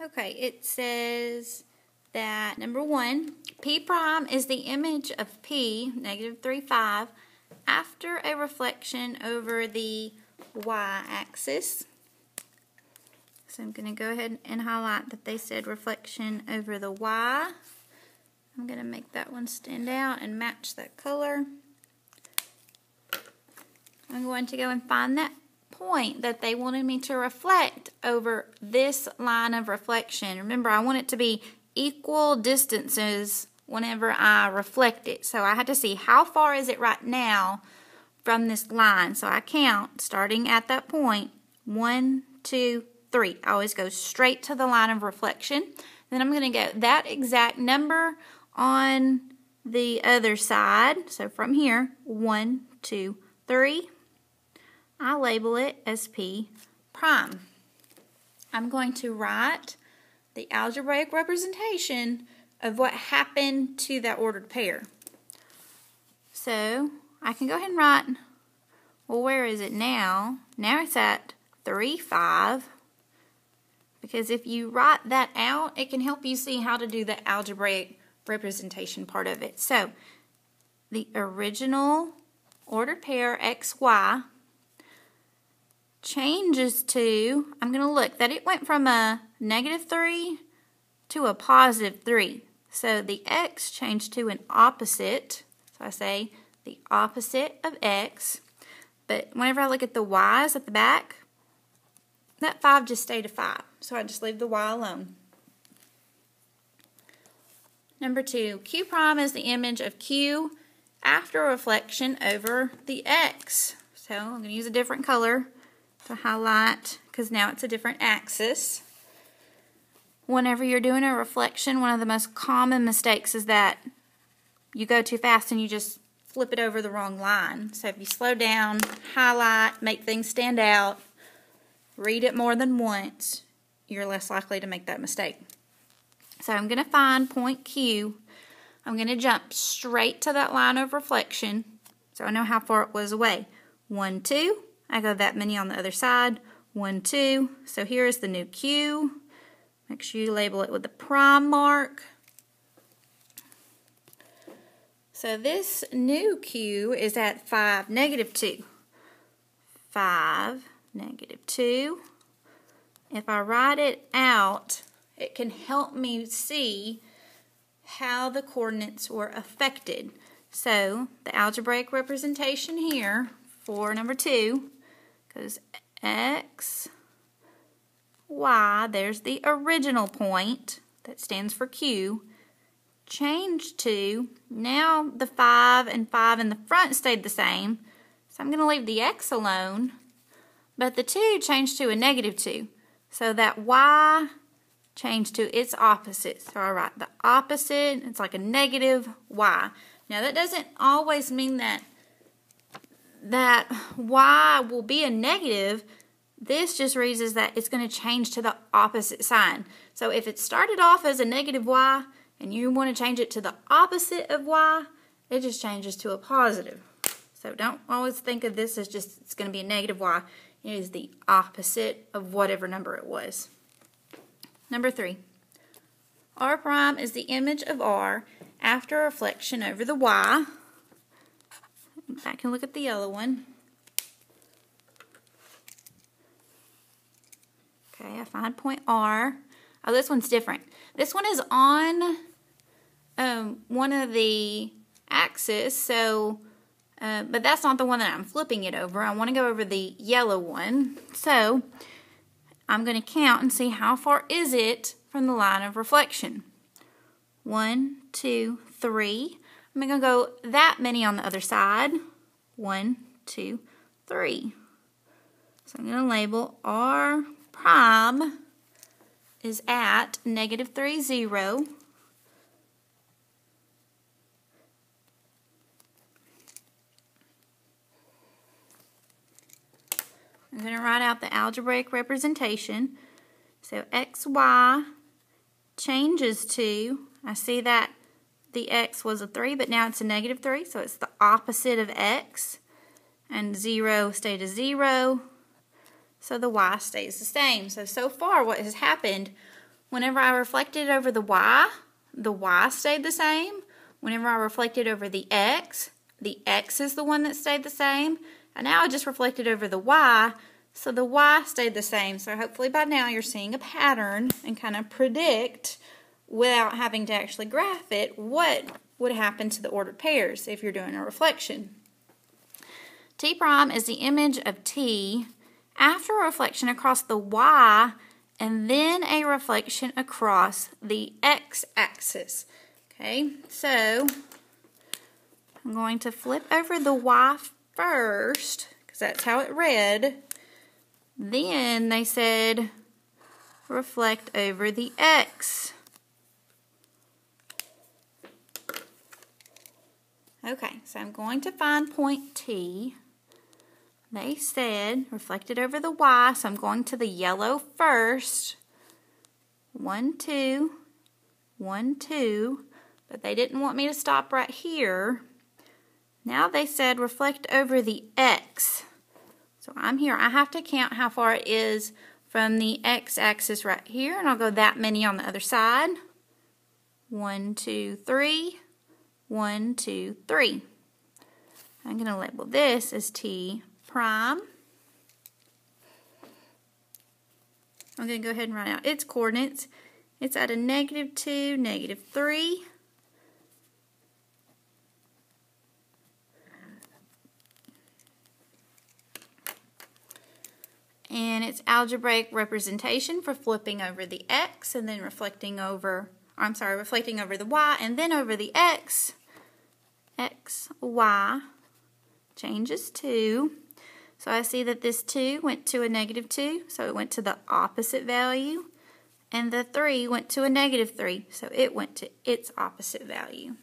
Okay, it says that number 1, P prime is the image of P, negative 3, 5, after a reflection over the y-axis. So I'm going to go ahead and highlight that they said reflection over the y. I'm going to make that one stand out and match that color. I'm going to go and find that point that they wanted me to reflect over this line of reflection. Remember, I want it to be equal distances whenever I reflect it. So I had to see how far is it right now from this line. So I count starting at that point, 1, 2, 3. I always go straight to the line of reflection. Then I'm going to go that exact number on the other side. So from here, 1, 2, 3. I label it as P prime. I'm going to write the algebraic representation of what happened to that ordered pair. So I can go ahead and write, well, where is it now? Now it's at 3, 5. Because if you write that out, it can help you see how to do the algebraic representation part of it. So the original ordered pair XY changes to, I'm going to look that it went from a negative 3 to a positive 3. So the X changed to an opposite. So I say the opposite of X. But whenever I look at the Y's at the back, that 5 just stayed a 5. So I just leave the Y alone. Number 2, Q prime is the image of Q after reflection over the X. So I'm going to use a different color to highlight because now it's a different axis. Whenever you're doing a reflection, one of the most common mistakes is that you go too fast and you just flip it over the wrong line. So if you slow down, highlight, make things stand out, read it more than once, you're less likely to make that mistake. So I'm going to find point Q. I'm going to jump straight to that line of reflection so I know how far it was away. 1, 2. I go that many on the other side. 1, 2. So here is the new Q. Make sure you label it with the prime mark. So this new Q is at 5, negative 2. 5, negative 2. If I write it out, it can help me see how the coordinates were affected. So the algebraic representation here for number 2 goes X, Y, there's the original point that stands for Q, changed to, now the 5 and 5 in the front stayed the same, so I'm going to leave the X alone, but the 2 changed to a negative 2, so that Y changed to its opposite. So I write the opposite, it's like a negative Y. Now that doesn't always mean that Y will be a negative. This just reads as that it's going to change to the opposite sign. So if it started off as a negative Y and you want to change it to the opposite of Y, it just changes to a positive. So don't always think of this as just it's going to be a negative Y. It is the opposite of whatever number it was. Number 3, R prime is the image of R after reflection over the Y. I can look at the yellow one. Okay, I find point R. Oh, this one's different. This one is on one of the axes, so but that's not the one that I'm flipping it over. I want to go over the yellow one. So I'm going to count and see how far is it from the line of reflection. 1, 2, 3. I'm going to go that many on the other side. 1, 2, 3. So I'm going to label R prime is at negative 3, 0. I'm going to write out the algebraic representation. So XY changes to, I see that the X was a 3, but now it's a negative 3, so it's the opposite of X. And 0 stayed a 0, so the Y stays the same. So far what has happened, Whenever I reflected over the y stayed the same. Whenever I reflected over the x is the one that stayed the same. And now I just reflected over the y, so the y stayed the same. So hopefully by now you're seeing a pattern and kind of predict, without having to actually graph it, what would happen to the ordered pairs if you're doing a reflection. T prime is the image of T after a reflection across the y and then a reflection across the x-axis. Okay, so I'm going to flip over the y first, because that's how it read. Then they said reflect over the x. Okay, so I'm going to find point T. They said reflected over the y, so I'm going to the yellow first. 1, 2, 1, 2, but they didn't want me to stop right here. Now they said reflect over the x. So I'm here. I have to count how far it is from the x-axis right here, and I'll go that many on the other side. 1, 2, 3. 1, 2, 3. I'm going to label this as T prime. I'm going to go ahead and write out its coordinates. It's at a -2, -3. And its algebraic representation for flipping over the x and then reflecting over the y and then over the x. X, y changes 2. So I see that this 2 went to a -2, so it went to the opposite value. And the 3 went to a -3, so it went to its opposite value.